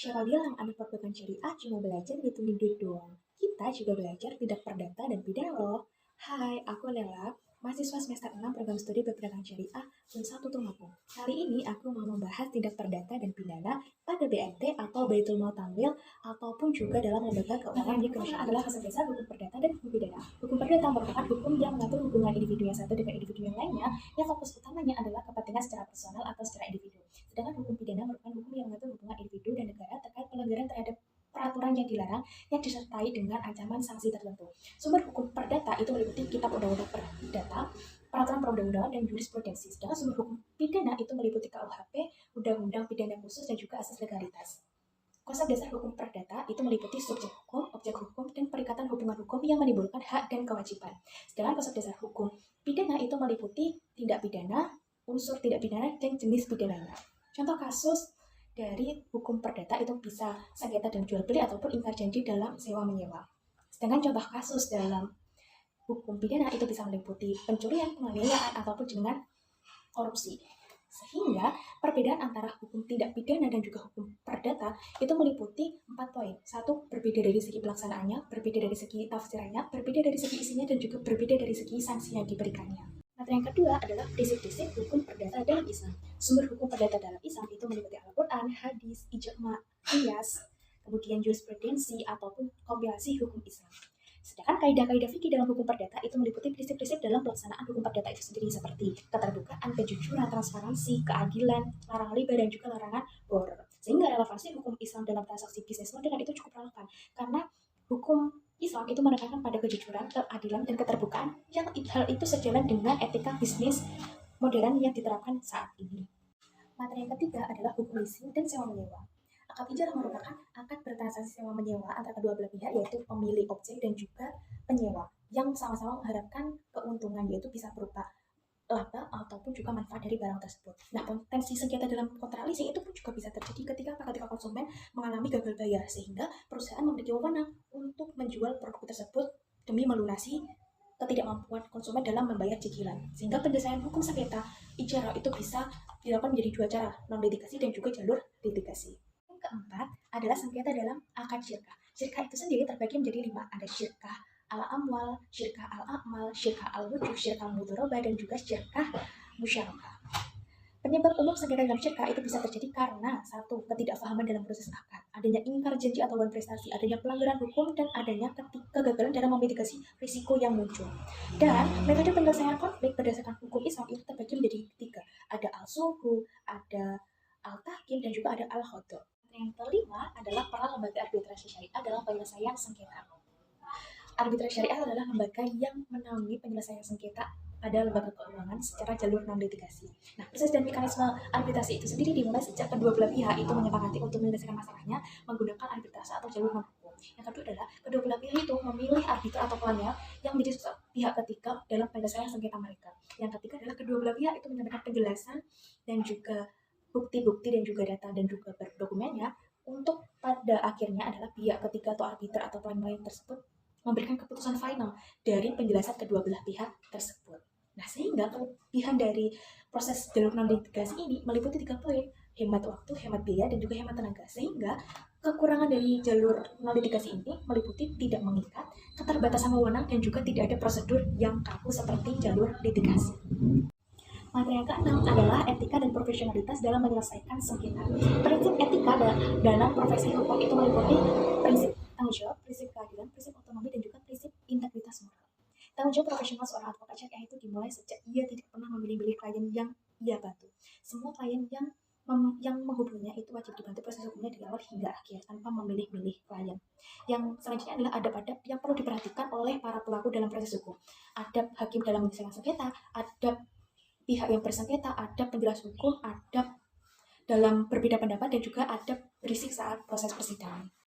Siapa bilang anak perguruan syariah cuma belajar ngitungin duit doang? Kita juga belajar tidak perdata dan pidana loh. Hai, aku Lela, mahasiswa semester 6 program studi perdagangan syariah Unsur Tulungagung. Kali ini aku mau membahas tindak perdata dan pidana pada BMT atau Baitul Mal Tamwil ataupun juga dalam lembaga keuangan milik nasional adalah dasar hukum perdata dan hukum pidana. Hukum perdata merupakan hukum yang mengatur hubungan individu yang satu dengan individu yang lainnya yang fokus utamanya adalah kepentingan secara personal atau secara individu. Sedangkan hukum pidana merupakan hukum yang mengatur hubungan individu dan negara terkait pelanggaran terhadap peraturan yang dilarang yang disertai dengan ancaman sanksi tertentu. Sumber hukum perdata itu meliputi kitab undang-undang perdata, peraturan perundang-undangan, dan jurisprudensi. Sedangkan sumber hukum pidana itu meliputi KUHP, undang-undang pidana khusus, dan juga asas legalitas. Konsep dasar hukum perdata itu meliputi subjek hukum, objek hukum, dan perikatan hubungan hukum yang menimbulkan hak dan kewajiban. Sedangkan konsep dasar hukum pidana itu meliputi tindak pidana, unsur tidak pidana, dan jenis pidananya. Contoh kasus dari hukum perdata itu bisa sengketa dan jual beli ataupun ingkar janji dalam sewa menyewa. Sedangkan contoh kasus dalam hukum pidana itu bisa meliputi pencurian, penganiayaan, ataupun dengan korupsi. Sehingga perbedaan antara hukum tidak pidana dan juga hukum perdata itu meliputi 4 poin. 1. Berbeda dari segi pelaksanaannya, berbeda dari segi tafsirannya, berbeda dari segi isinya, dan juga berbeda dari segi sanksi yang diberikannya. Materi yang kedua adalah prinsip-prinsip hukum perdata dalam Islam. Sumber hukum perdata dalam Islam itu meliputi Al-Quran, hadis, ijma, qiyas, kemudian jurisprudensi ataupun kompilasi hukum Islam. Sedangkan kaidah-kaidah fikih dalam hukum perdata itu meliputi prinsip-prinsip dalam pelaksanaan hukum perdata itu sendiri seperti keterbukaan, kejujuran, transparansi, keadilan, larangan riba, dan juga larangan boror. Sehingga relevansi hukum Islam dalam transaksi bisnis modern itu cukup relevan karena hukum Islam itu menekankan pada kejujuran, keadilan, dan keterbukaan yang hal itu sejalan dengan etika bisnis modern yang diterapkan saat ini. Materi yang ketiga adalah hukum leasing dan sewa menyewa. Akad ijarah merupakan akad bertransaksi sewa menyewa antara kedua belah pihak yaitu pemilik objek dan juga penyewa yang sama-sama mengharapkan keuntungan yaitu bisa berupa laba ataupun juga manfaat dari barang tersebut. Nah, potensi sengketa dalam kontrak leasing itu pun juga bisa terjadi ketika konsumen mengalami gagal bayar sehingga perusahaan memiliki wewenang untuk menjual produk tersebut demi melunasi ketidakmampuan konsumen dalam membayar cicilan. Sehingga penyelesaian hukum sengketa ijarah itu bisa dilakukan menjadi dua cara, non litigasi dan juga jalur litigasi. Yang keempat adalah sengketa dalam akad syirkah. Syirkah itu sendiri terbagi menjadi 5, ada syirkah al-amwal, syirkah al-a'mal, syirkah al-wujub, syirkah al-mudharabah, dan juga syirkah musyarakah. Penyebab umum sengketa dalam syirkah itu bisa terjadi karena 1. Ketidakpahaman dalam proses akad, adanya ingkar janji atau prestasi, adanya pelanggaran hukum, dan adanya kegagalan dalam memitigasi risiko yang muncul. Dan metode penyelesaian konflik berdasarkan hukum Islam itu terbagi menjadi 3, ada al-sulhu, ada al-tahkim, dan juga ada al-khodo. Yang kelima adalah peran lembaga arbitrasi syariah dalam penyelesaian sengketa. Arbitrasi syariah adalah lembaga yang menaungi penyelesaian sengketa pada lembaga keuangan secara jalur non-litigasi. Nah, proses dan mekanisme arbitrasi itu sendiri dimulai sejak kedua belah pihak itu menyepakati untuk menyelesaikan masalahnya menggunakan arbitrase atau jalur non-hukum. Yang kedua adalah kedua belah pihak itu memilih arbiter atau pelanggar yang menjadi pihak ketiga dalam penyelesaian sengketa mereka. Yang ketiga adalah kedua belah pihak itu menyampaikan penjelasan dan juga bukti-bukti dan juga data dan juga dokumennya untuk pada akhirnya adalah pihak ketiga atau arbiter atau pelanggar tersebut memberikan keputusan final dari penjelasan kedua belah pihak tersebut. Nah, sehingga kelebihan dari proses jalur non-litigasi ini meliputi 3 poin, hemat waktu, hemat biaya, dan juga hemat tenaga. Sehingga kekurangan dari jalur non-litigasi ini meliputi tidak mengikat, keterbatasan wewenang, dan juga tidak ada prosedur yang kaku seperti jalur litigasi. Materi yang keenam adalah etika dan profesionalitas dalam menyelesaikan sengketa. Prinsip etika dalam profesi hukum itu meliputi prinsip tanggung jawab, prinsip keadilan, prinsip otonomi, dan juga prinsip integritas moral. Tanggung jawab profesional seorang advokat syariah itu dimulai sejak ia tidak pernah memilih-milih klien yang ia bantu. Semua klien yang menghubunginya itu wajib dibantu proses hukumnya dari awal hingga akhir tanpa memilih-milih klien. Yang selanjutnya adalah adab-adab yang perlu diperhatikan oleh para pelaku dalam proses hukum. Adab hakim dalam menyelesaikan sengketa, adab pihak yang bersengketa, adab penjelas hukum, adab dalam berbeda pendapat, dan juga adab berisik saat proses persidangan.